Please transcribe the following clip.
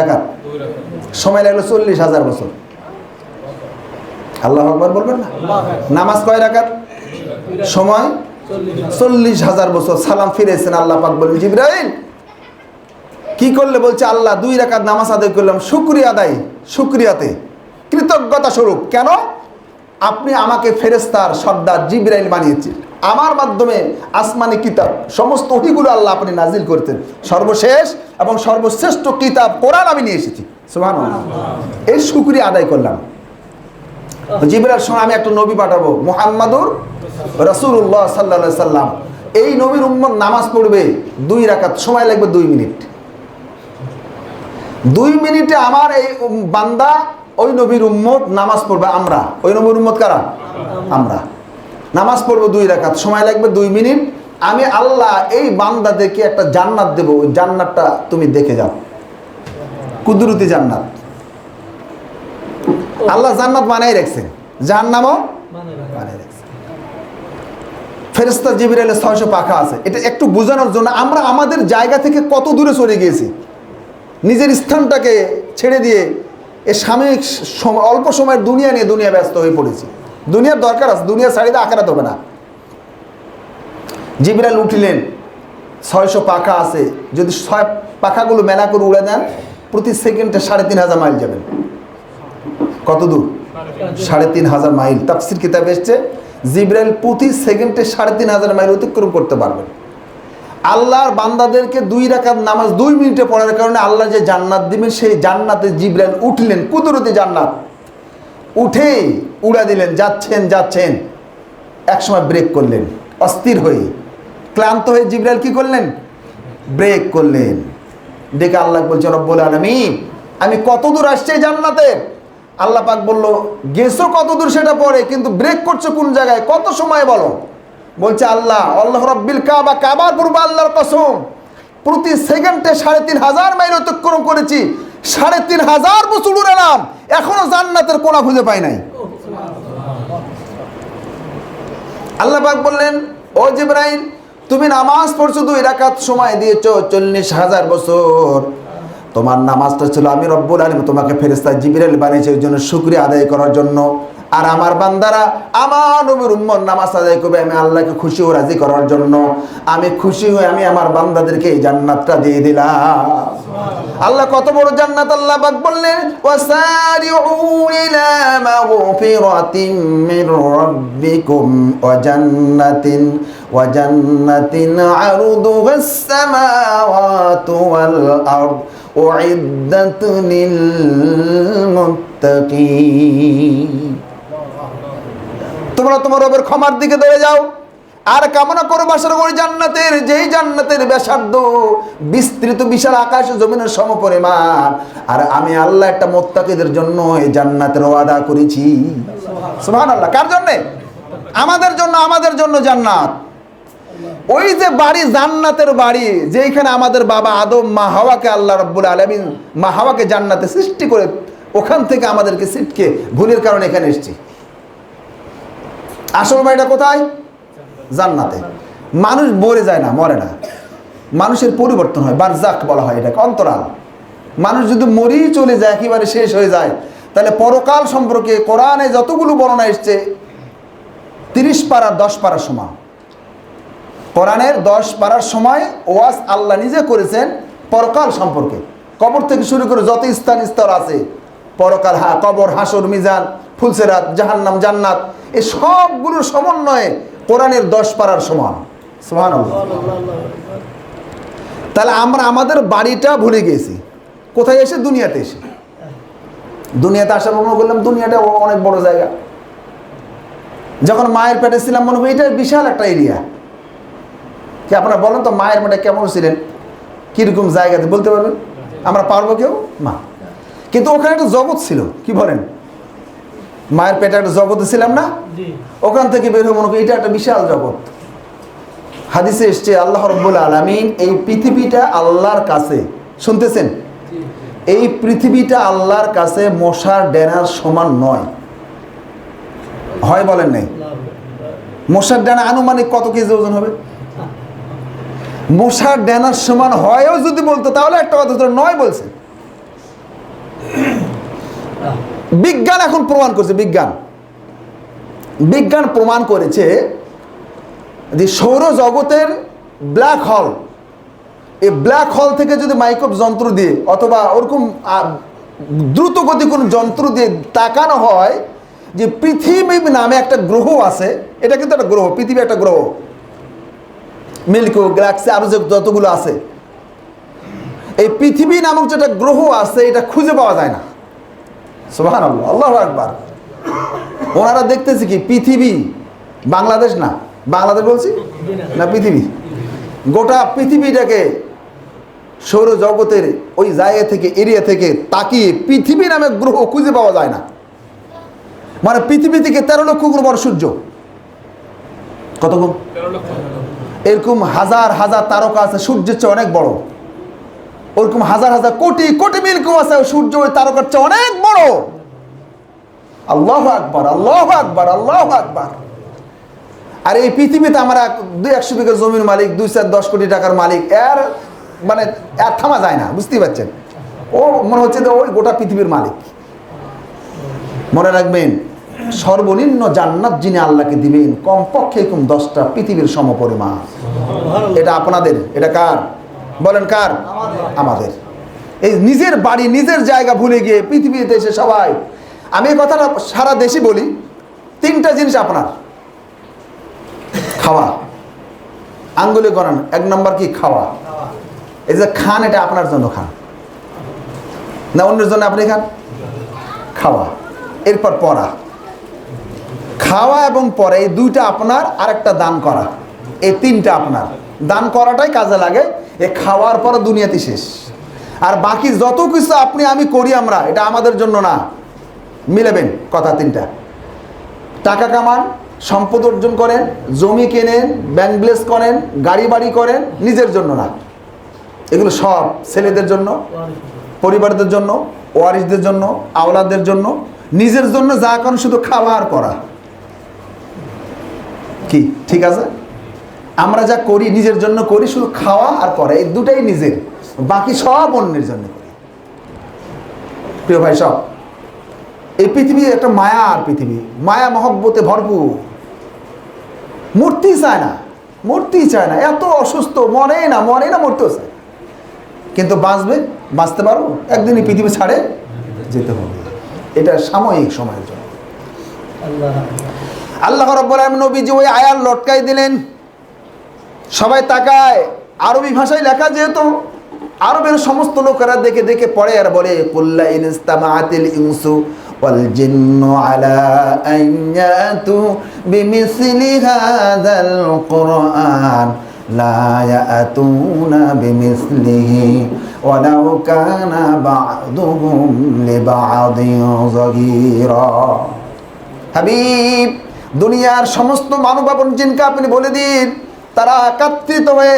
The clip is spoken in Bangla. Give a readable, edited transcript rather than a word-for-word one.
রাকাত, সময় লাগলো 40,000 বছর। আল্লাহু আকবার বলবেন না? নামাজ কয় রাকাত? সময় 40,000 বছর। সালাম ফিরেছেন, আল্লাহ পাক বলেন জিবরাইল কি করলে? বলছে আল্লাহ 2 রাকাত নামাজ আদায় করলাম শুকরিয়া আদায়, শুকরিয়াতে কৃতজ্ঞতা স্বরূপ। কেন? আপনি আমাকে ফেরেশতার সর্দার জিবরাইল বানিয়েছেন, আমার মাধ্যমে আসমানি কিতাব সমস্ত ওহীগুলো আল্লাহ আপনি নাজিল করতেন, সর্বশেষ এবং সর্বশ্রেষ্ঠ কিতাব কোরআন আমি নিয়ে এসেছি। সুবহানাল্লাহ, এই শুকরিয়া আদায় করলাম। জিবরাইল সঙ্গে আমি একটা নবী পাঠাবো, মুহাম্মাদুর রাসূলুল্লাহ সাল্লাল্লাহু আলাইহি সাল্লাম। এই নবীর উম্মত নামাজ পড়বে 2 রাকাত, সময় লাগবে 2 মিনিট। 2 মিনিটে আমার এই বান্দা ওই নবীর উম্মত নামাজ পড়বে। আমরা ওই নবীর উম্মত কারা? আমরা নামাজ পড়বো 2 রাকাত, সময় লাগবে 2 মিনিট। আমি আল্লাহ এই বান্দাদেরকে একটা জান্নাত দেব, ওই জান্নাতটা তুমি দেখে যাও, কুদরতি জান্নাত। আল্লাহ জান্নাত বানাই রাখছেন, জাহান্নামও বানাই রাখছেন। ফেরেশতা জিবরাইলের 600 পাখা আছে। এটা একটু বোঝানোর জন্য আমরা আমাদের জায়গা থেকে কত দূরে চলে গিয়েছি, নিজের স্থানটাকে ছেড়ে দিয়ে এ সাময়িক অল্প সময়ের দুনিয়া নিয়ে দুনিয়া ব্যস্ত হয়ে পড়েছি। দুনিয়ার দরকার আছে, দুনিয়া ছাড়িয়ে আখেরাত হবে না। জিবরাইল উঠিলেন, 600 পাখা আছে, যদি 6 পাখাগুলো মেলা করে উড়ে দেন প্রতি সেকেন্ডে 3,500 মাইল যাবেন। কত দূর? 3,500 মাইল। তাফসীর কিতাবে এসেছে জিবরাইল প্রতি সেকেন্ডে 3,500 মাইল অতিক্রম করতে পারবেন। আল্লাহর বান্দাদেরকে 2 রাকাত নামাজ 2 মিনিটে পড়ার কারণে আল্লাহ যে জান্নাত দিবেন, সেই জান্নাতে জিবরাইল উঠলেন, কুদরতি জান্নাত। উঠে উড়া দিলেন, যাচ্ছেন যাচ্ছেন, একসময় ব্রেক করলেন, অস্থির হয়ে ক্লান্ত হয়ে জিবরাইল কি করলেন? ব্রেক করলেন। ডেকে আল্লাহ বলছে রব্বুল আলামিন আমি কত দূর আসছি জান্নাতে? আল্লাহ পাক বলল গেছো কত দূর সেটা পরে, কিন্তু ব্রেক করছো কোন জায়গায়, কত সময় বলো? বলছে আল্লাহ রাব্বিল কাবা, কাবার পূর্ব আল্লাহর কসম, প্রতি সেকেন্ডে 3,500 মাইল অতিক্রম করেছি, 3,500 বছর উড়ালাম, এখনো জান্নাতের কোণা খুঁজে পাই নাই। আল্লাহ পাক বললেন ও জিবরাইল তুমি নামাজ পড়ছো 2 রাকাত, সময় দিয়েছো 40,000 বছর। তোমার নামাজটা ছিল আমি রব্বুল আলামিন তোমাকে ফেরেশতা জিবরাইল বানিয়েছে ওই জন্য শুকরিয়া আদায় করার জন্য। আর আমার বান্দারা আমার নবীর উম্মত নামাজ আদায় করবে আমি আল্লাহকে খুশি ও রাজি করার জন্য। আমি খুশি হয়ে আমি আমার বান্দাদেরকে এই জান্নাতটা দিয়ে দিলাম। আল্লাহ কত বড় জান্নাত! আল্লাহ পাক বললেন ওয়াসারিউ ইলা মাগফিরাতিন মির রাব্বিকুম ওয়া জান্নাতিন আরদুহাস সামাওয়াতু ওয়াল আরদ উইদ্দাত লিল মুত্তাকিন। তোমরা তোমার রবের ক্ষমার দিকে দৌড়ে যাও আর কামনা করো বাসর ওই জান্নাতের, যেই জান্নাতের ব্যাসার্ধ বিস্তৃত বিশাল আকাশ জমিনের সমপরিমাণ। আর আমি আল্লাহ একটা মুত্তাকিদের জন্য এই জান্নাতের ওয়াদা করেছি। সুবহানাল্লাহ। কার জন্য? আমাদের জন্য। আমাদের জন্য জান্নাত। ওই যে বাড়ি, জান্নাতের বাড়ি, যেখানে আমাদের বাবা আদম মা হাওয়াকে আল্লাহ রাব্বুল আলামিন মা হাওয়াকে জান্নাতে সৃষ্টি করে ওখান থেকে আমাদেরকে ছিটকে ভুলের কারণে এখানে এসেছি। আসল বাড়িটা কোথায়? জান্নাতে। মানুষ মরে যায় না, মরে না, মানুষের পরিবর্তন হয়, বারজাক বলা হয় এটাকে, অন্তরাল। মানুষ যদি মরেই চলে যায়, একেবারে শেষ হয়ে যায়, তাহলে পরকাল সম্পর্কে কোরআনে যতগুলো বর্ণনা এসছে 30 পারা 10 পারার সমান। কোরআনের 10 পারার সময় ওয়াজ আল্লাহ নিজে করেছেন পরকাল সম্পর্কে। কবর থেকে শুরু করে যত স্তর আছে, পরকাল, কবর, হাসর, মিজান, ফুলসেরাত, জাহান্নাম, জান্নাত, এই সবগুলোর সমন্বয়ে কোরআনের 10 পারার সমান। সুবহানাল্লাহ। তাহলে আমরা আমাদের বাড়িটা ভুলে গেছি। কোথায় এসে? দুনিয়াতে এসে। দুনিয়াতে আসার মনে করলাম দুনিয়াটা অনেক বড় জায়গা। যখন মায়ের পেটে ছিলাম মনে করি এটা বিশাল একটা এরিয়া। কি আপনারা বলেন তো মায়ের পেটে কেমন ছিলেন, কিরকম জায়গাতে বলতে পারবেন? আমরা পারবো কেউ? না। কিন্তু ওখানে একটা জগৎ ছিল, কি বলেন? মায়ের পেটে একটা জগতে ছিলাম না? ওখান থেকে বের হয়ে মনে করি এটা একটা বিশাল জগৎ। হাদিসে এসছে আল্লাহ রাব্বুল আলামিন এই পৃথিবীটা আল্লাহর কাছে, শুনতেছেন, এই পৃথিবীটা আল্লাহর কাছে মশার ডেনার সমান নয়। হয় বলেন নাই? মশার ডেনা আনুমানিক কত কেজি ওজন হবে? মশার ডেনার সমান হয়ও যদি বলতো তাহলে একটা কথা, নয় বলছে। বিজ্ঞান এখন প্রমাণ করছে, বিজ্ঞান প্রমাণ করেছে যে সৌরজগতের ব্ল্যাক হোল, এই ব্ল্যাক হোল থেকে যদি মাইক্রোওয়েভ যন্ত্র দিয়ে অথবা ওরকম দ্রুত গতি কোনো যন্ত্র দিয়ে তাকানো হয় যে পৃথিবী নামে একটা গ্রহ আছে, এটা কিন্তু একটা গ্রহ, পৃথিবী একটা গ্রহ, মিল্কি গ্যালাক্সি আরো যতগুলো আছে, এই পৃথিবী নামক যেটা গ্রহ আছে এটা খুঁজে পাওয়া যায় না। সুবহানাল্লাহ, আল্লাহু আকবার। ওনারা দেখতেছে কি পৃথিবী, বাংলাদেশ না, বাংলাদেশ বলছি না, পৃথিবী, গোটা পৃথিবীটাকে সৌরজগতের ওই জায়গা থেকে, এরিয়া থেকে তাকিয়ে পৃথিবী নামে গ্রহ খুঁজে পাওয়া যায় না। মানে পৃথিবী থেকে 13 লক্ষ গুণ বড় সূর্য, কত গুণ, এরকম হাজার হাজার তারকা আছে সূর্যের চেয়ে অনেক বড়, ওরকম হাজার হাজার কোটি কোটি মিল্কি আছে সূর্য ওই তারকার চেয়ে অনেক বড়। আল্লাহু আকবার, আল্লাহু আকবার, আল্লাহু আকবার। আর এই পৃথিবীতে আমরা 200 বিঘা জমির মালিক, 2-4-10 কোটি টাকার মালিক, এর মানে এর থামা যায় না, বুঝতেই পারছেন। ও মনে হচ্ছে যে ওই গোটা পৃথিবীর মালিক। মনে রাখবেন, সর্বনিম্ন জান্নাত যিনি আল্লাহকে দিবেন কমপক্ষে এরকম 10টা পৃথিবীর সমপরিমাণ। এটা আপনাদের, এটা কার বলেন, কার? আমাদের। এই নিজের বাড়ি নিজের জায়গা ভুলে গিয়ে পৃথিবীতে এসে সবাই, আমি এই কথাটা সারা দেশে বলি, 3টা জিনিস আপনার। খাওয়া, আঙ্গুলে গণান, 1 নম্বর কি? খাওয়া। এই যে খান, এটা আপনার জন্য খান না অন্যের জন্য আপনি খান? খাওয়া। এরপর পড়া, খাওয়া এবং পড়া, এই 2টা আপনার, আর একটা দান করা, এই 3টা আপনার। দান করাটাই কাজে লাগে, এ খাওয়ার পর দুনিয়াতে শেষ। আর বাকি যত কিছু আপনি আমি করি আমরা, এটা আমাদের জন্য না। মিলাবেন কথা 3টা। টাকা কামান, সম্পদ অর্জন করেন, জমি কেনেন, ব্যাংক ব্যালেন্স করেন, গাড়ি বাড়ি করেন, নিজের জন্য না। এগুলো সব ছেলেদের জন্য, পরিবারদের জন্য, ওয়ারিসদের জন্য, আওলাদের জন্য। নিজের জন্য যা করেন শুধু খাওয়া আর পড়া। কি ঠিক আছে? আমরা যা করি নিজের জন্য করি, শুধু খাওয়া আর পড়া, এই 2টাই নিজের, বাকি সব অন্যের জন্য করি। প্রিয় ভাই সব, এই পৃথিবী একটা মায়ার পৃথিবী, মায়া মহব্বতে ভরপুর। মরতেই চায় না, মরতেই চায় না, এত অসুস্থ, মরে না মরতেও চায়, কিন্তু বাঁচতে পারো, একদিনই পৃথিবী ছাড়ে যেতে হবে। এটা সাময়িক সময়ের জন্য। আল্লাহ রাব্বুল আলামিন নবীজি ওই আয়াত লটকাই দিলেন, সবাই তাকায়। আরবি ভাষায় লেখা, যেহেতু আরবের সমস্ত লোকেরা দেখে দেখে পড়ে আর বলে, কুল্লা ইনস্তামাআতিল ইনসু ওয়াল জিন্নু আলা আন ইয়াতু বিমিসলি হাযাল কুরআন লা ইয়াতুনা বিমিসলিহি ওয়ালাউ কানা বা'দুহুম লিবা'দিন যাগীরা। হাবিব, দুনিয়ার সমস্ত মানব এবং জিনকে আপনি বলে দিন, তারা একত্রিত হয়ে